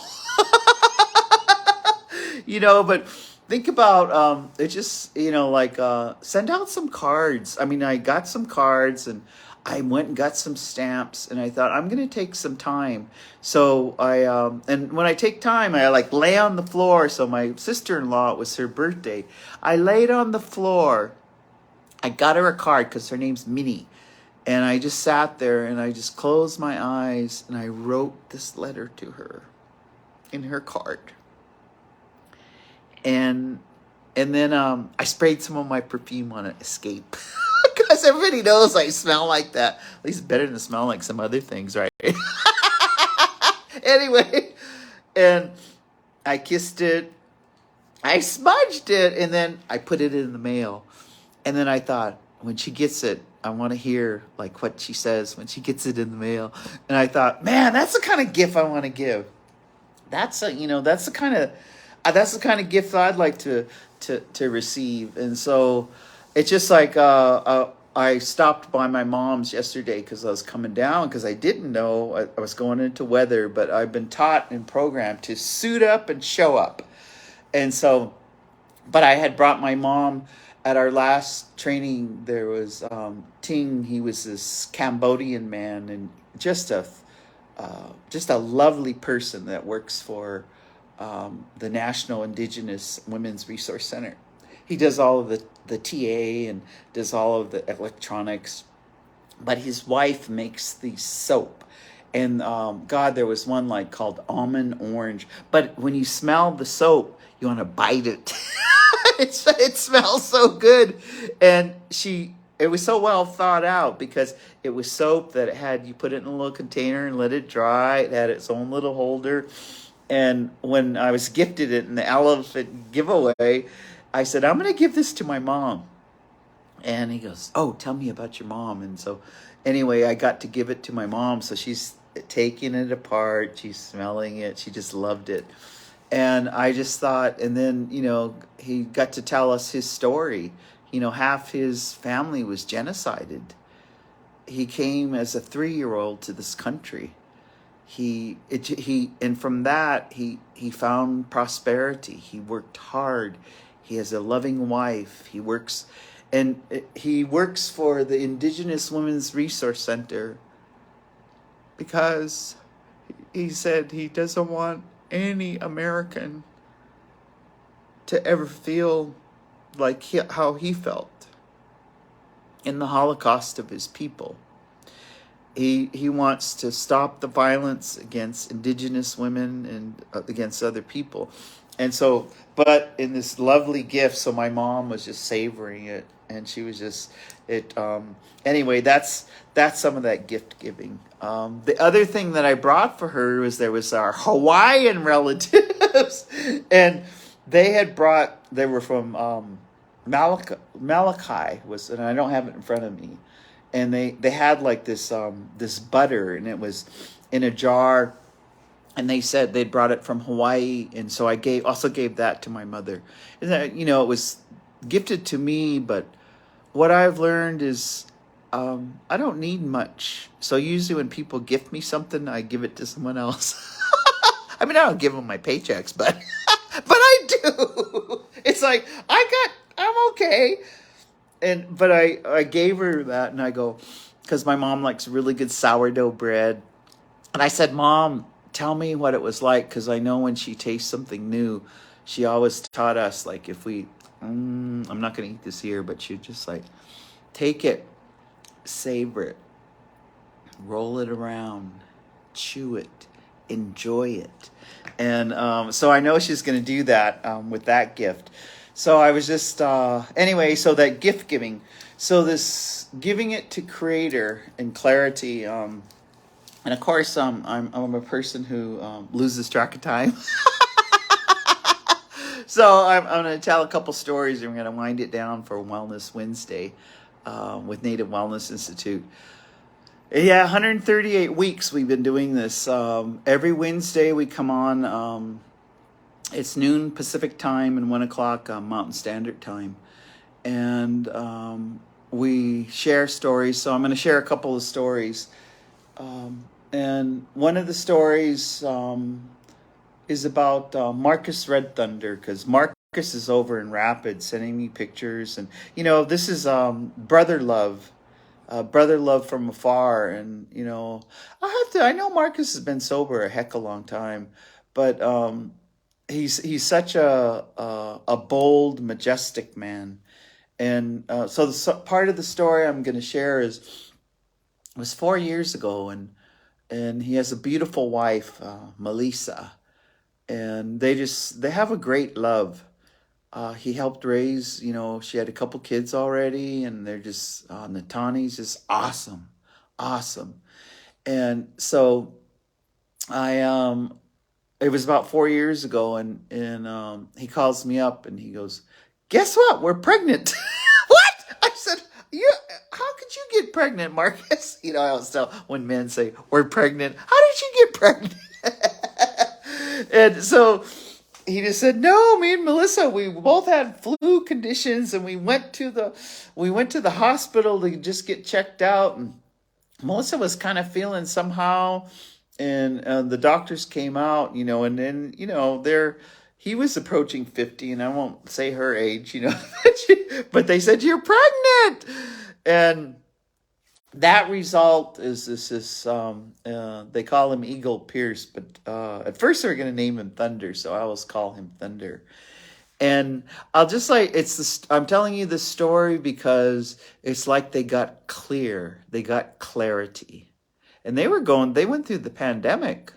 But think about, it just, send out some cards. I mean, I got some cards and I went and got some stamps and I thought, I'm going to take some time. So and when I take time, I lay on the floor. So my sister-in-law, it was her birthday. I laid on the floor. I got her a card because her name's Minnie. And I just sat there and I just closed my eyes and I wrote this letter to her in her card. And then I sprayed some of my perfume on it, Escape. Because everybody knows I smell like that. At least better than smell like some other things, right? Anyway, and I kissed it. I smudged it, and then I put it in the mail. And then I thought, when she gets it, I want to hear what she says when she gets it in the mail. And I thought, man, that's the kind of gift I want to give. That's the kind of gift I'd like to receive. And so it's just I stopped by my mom's yesterday because I was coming down because I didn't know I was going into weather, but I've been taught and programmed to suit up and show up. And so, but I had brought my mom at our last training. There was Ting. He was this Cambodian man, and just a just a lovely person that works for the National Indigenous Women's Resource Center. He does all of the TA and does all of the electronics, but his wife makes the soap. And God, there was one like called almond orange. But when you smell the soap, you want to bite it. It smells so good. And it was so well thought out because it was soap that it had, you put it in a little container and let it dry. It had its own little holder. And when I was gifted it in the elephant giveaway, I said, I'm going to give this to my mom. And he goes, oh, tell me about your mom. And so anyway, I got to give it to my mom. So she's taking it apart. She's smelling it. She just loved it. And I just thought, and then, he got to tell us his story. Half his family was genocided. He came as a 3-year-old to this country. And from that, he found prosperity. He worked hard. He has a loving wife. He works for the Indigenous Women's Resource Center because he said he doesn't want any American to ever feel like how he felt in the Holocaust of his people. He wants to stop the violence against Indigenous women and against other people. And so, but in this lovely gift, so my mom was just savoring it, and she was just, anyway, that's some of that gift giving. The other thing that I brought for her was there was our Hawaiian relatives, and they were from Malachi, and I don't have it in front of me. And they had like this butter, and it was in a jar, and they said they'd brought it from Hawaii, and so I also gave that to my mother. And that, it was gifted to me, but what I've learned is I don't need much. So usually when people gift me something, I give it to someone else. I mean, I don't give them my paychecks, but but I do. It's like I'm okay. But I gave her that, and I go, because my mom likes really good sourdough bread. And I said, Mom, tell me what it was like, because I know when she tastes something new, she always taught us, like, if we, I'm not going to eat this here, but she'd just like, take it, savor it, roll it around, chew it, enjoy it. And so I know she's going to do that with that gift. So I was just, anyway, so that gift giving. So this giving it to Creator and clarity. And of course, I'm a person who loses track of time. So I'm going to tell a couple stories, and we're going to wind it down for Wellness Wednesday with Native Wellness Institute. Yeah, 138 weeks we've been doing this. Every Wednesday we come on. It's noon Pacific time and 1 o'clock Mountain Standard Time. And we share stories. So I'm going to share a couple of stories. And one of the stories is about Marcus Red Thunder, because Marcus is over in Rapids sending me pictures. And, this is brother love from afar. And, I know Marcus has been sober a heck of a long time, but he's such a bold, majestic man. And so part of the story I'm going to share it was 4 years ago, and he has a beautiful wife, Melissa, and they have a great love. He helped raise, she had a couple kids already, and they're just, Natani's just awesome. And so it was about 4 years ago, and he calls me up and he goes, guess what? We're pregnant. What? I said, yeah, how could you get pregnant, Marcus? I always tell when men say, we're pregnant, how did you get pregnant? And so he just said, "No, me and Melissa, we both had flu conditions, and we went to the hospital to just get checked out, and Melissa was kind of feeling somehow, and the doctors came out, and then there he was approaching 50, and I won't say her age, but they said you're pregnant, and that result is they call him Eagle Pierce, but at first they were going to name him Thunder, so I always call him Thunder. And I'll just like I'm telling you this story because it's like they got clear, they got clarity, and they went through the pandemic.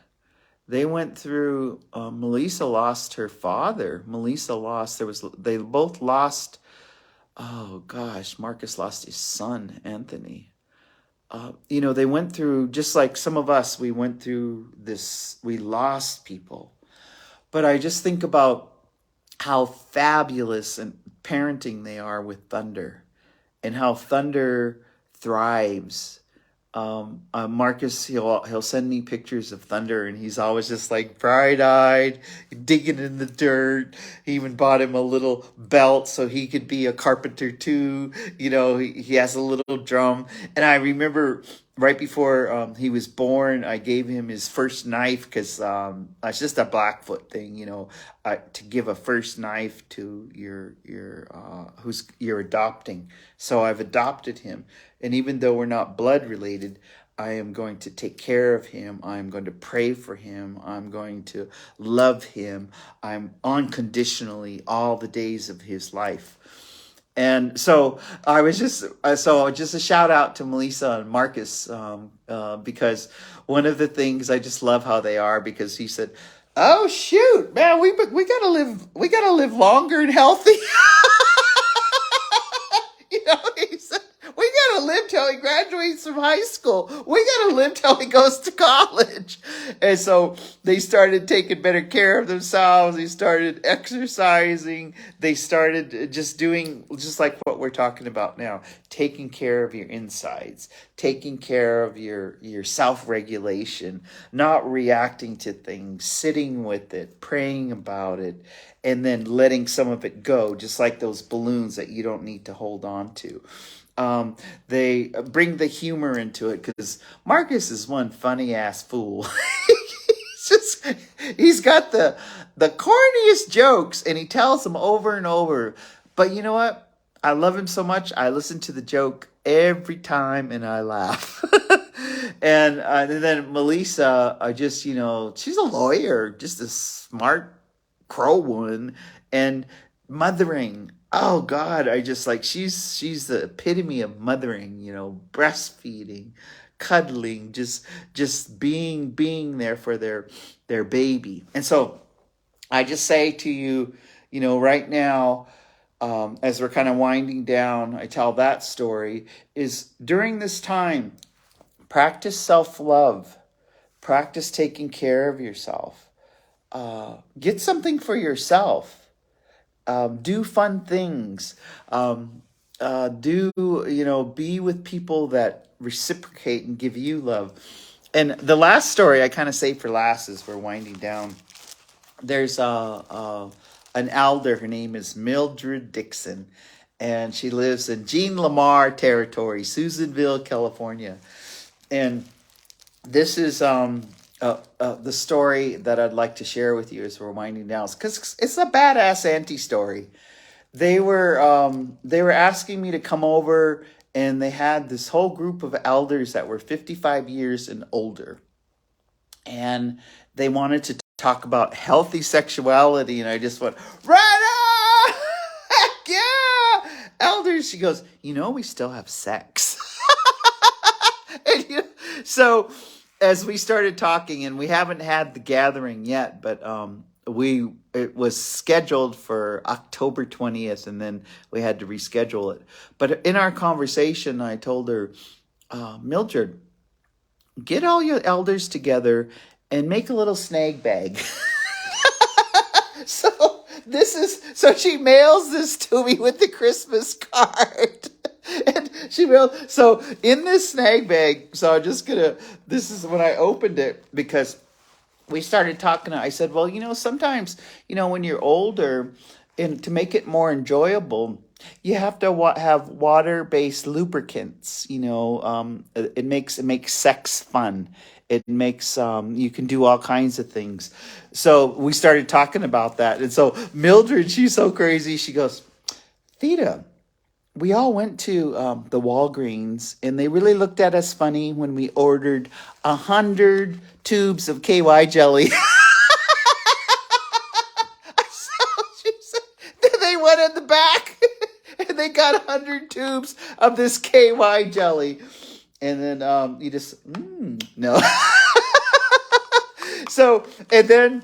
They went through. Melissa lost her father. Melissa lost. They both lost. Oh gosh, Marcus lost his son, Anthony. They went through, just like some of us, we went through this, we lost people. But I just think about how fabulous and parenting they are with Thunder, and how Thunder thrives. Marcus, he'll send me pictures of Thunder, and he's always just like bright-eyed, digging in the dirt. He even bought him a little belt so he could be a carpenter too. He has a little drum. And I remember right before he was born, I gave him his first knife because it's just a Blackfoot thing, to give a first knife to your who's you're adopting. So I've adopted him, and even though we're not blood related, I am going to take care of him. I'm going to pray for him. I'm going to love him. I'm unconditionally all the days of his life. And so just a shout out to Melissa and Marcus, because one of the things, I just love how they are, because he said, "Oh shoot, man, we gotta live longer and healthy." He said, "We gotta live till he graduates from high school. We gotta live till he goes to college." And so they started taking better care of themselves. They started exercising. They started just doing just like what we're talking about now, taking care of your insides, taking care of your self-regulation, not reacting to things, sitting with it, praying about it, and then letting some of it go, just like those balloons that you don't need to hold on to. They bring the humor into it, because Marcus is one funny ass fool. He's got the corniest jokes, and he tells them over and over. But you know what? I love him so much. I listen to the joke every time and I laugh. And then Melissa, she's a lawyer, just a smart crow woman, and mothering. Oh God, I just like, she's the epitome of mothering, breastfeeding, cuddling, just being there for their baby. And so I just say to you, right now, as we're kind of winding down, I tell that story, is during this time, practice self-love, practice taking care of yourself, get something for yourself. Do fun things. Be with people that reciprocate and give you love. And the last story I kind of save for last as we're winding down. There's an elder. Her name is Mildred Dixon, and she lives in Jean Lamar territory, Susanville, California. And this is the story that I'd like to share with you as we're winding down, because it's a badass auntie story. They were asking me to come over, and they had this whole group of elders that were 55 years and older, and they wanted to talk about healthy sexuality, and I just went, right on! Heck yeah! Elders, she goes, we still have sex. And, so as we started talking, and we haven't had the gathering yet, but it was scheduled for October 20th, and then we had to reschedule it. But in our conversation, I told her, Mildred, get all your elders together and make a little snag bag. So she mails this to me with the Christmas card. And so in this snag bag, so this is when I opened it, because we started talking. I said, well, sometimes, when you're older, and to make it more enjoyable, you have to have water-based lubricants. It makes sex fun. It makes you can do all kinds of things. So we started talking about that, and so Mildred, she's so crazy. She goes, Theta, we all went to the Walgreens, and they really looked at us funny when we ordered 100 tubes of KY jelly. So she said, then they went in the back and they got 100 tubes of this KY jelly, and then you just no. So and then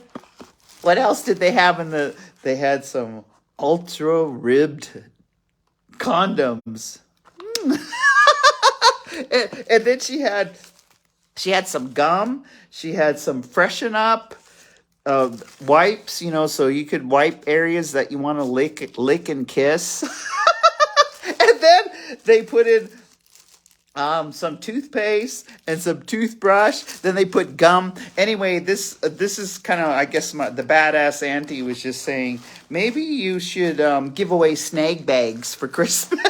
what else did they have in the? They had some ultra ribbed condoms. And then she had some gum. She had some freshen up wipes, so you could wipe areas that you want to lick and kiss. And then they put in some toothpaste and some toothbrush. Then they put gum. Anyway, this is kind of, I guess, the badass auntie was just saying, maybe you should give away snag bags for Christmas.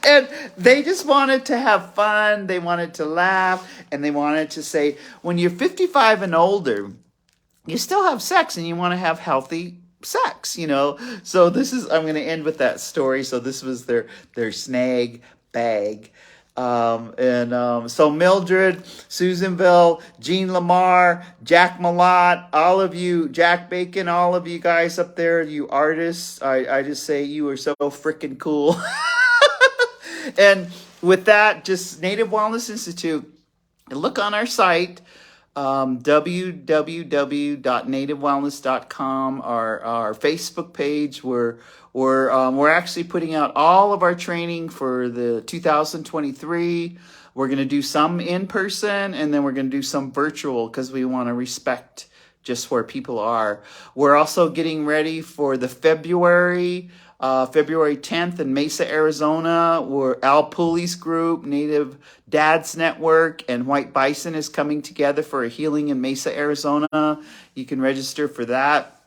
And they just wanted to have fun. They wanted to laugh, and they wanted to say, when you're 55 and older, you still have sex, and you want to have healthy sex. So I'm going to end with that story. So this was their snag bag. So Mildred, Susanville, Jean Lamar, Jack Malott, all of you, Jack Bacon, all of you guys up there, you artists, I just say you are so freaking cool. And with that, just Native Wellness Institute, look on our site, www.nativewellness.com, our Facebook page. We're actually putting out all of our training for the 2023. We're going to do some in person, and then we're going to do some virtual because we want to respect just where people are. We're also getting ready for the February 10th in Mesa, Arizona, where Al Pulley's group, Native Dads Network, and White Bison is coming together for a healing in Mesa, Arizona. You can register for that.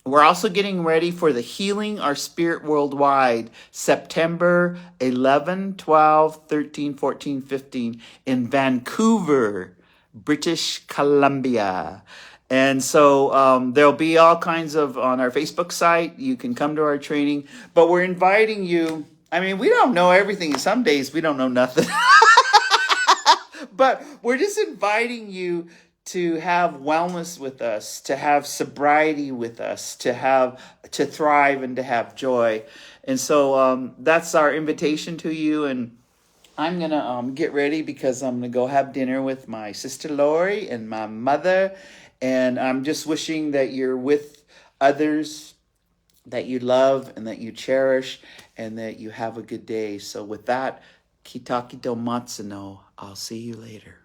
We're also getting ready for the Healing Our Spirit Worldwide, September 11, 12, 13, 14, 15 in Vancouver, British Columbia. And so there'll be all kinds of, on our Facebook site, you can come to our training, but we're inviting you. I mean, we don't know everything. Some days we don't know nothing. But we're just inviting you to have wellness with us, to have sobriety with us, to thrive and to have joy. And so that's our invitation to you. And I'm going to get ready because I'm going to go have dinner with my sister Lori and my mother. And I'm just wishing that you're with others that you love and that you cherish and that you have a good day. So with that, Kitaki do Matsuno. I'll see you later.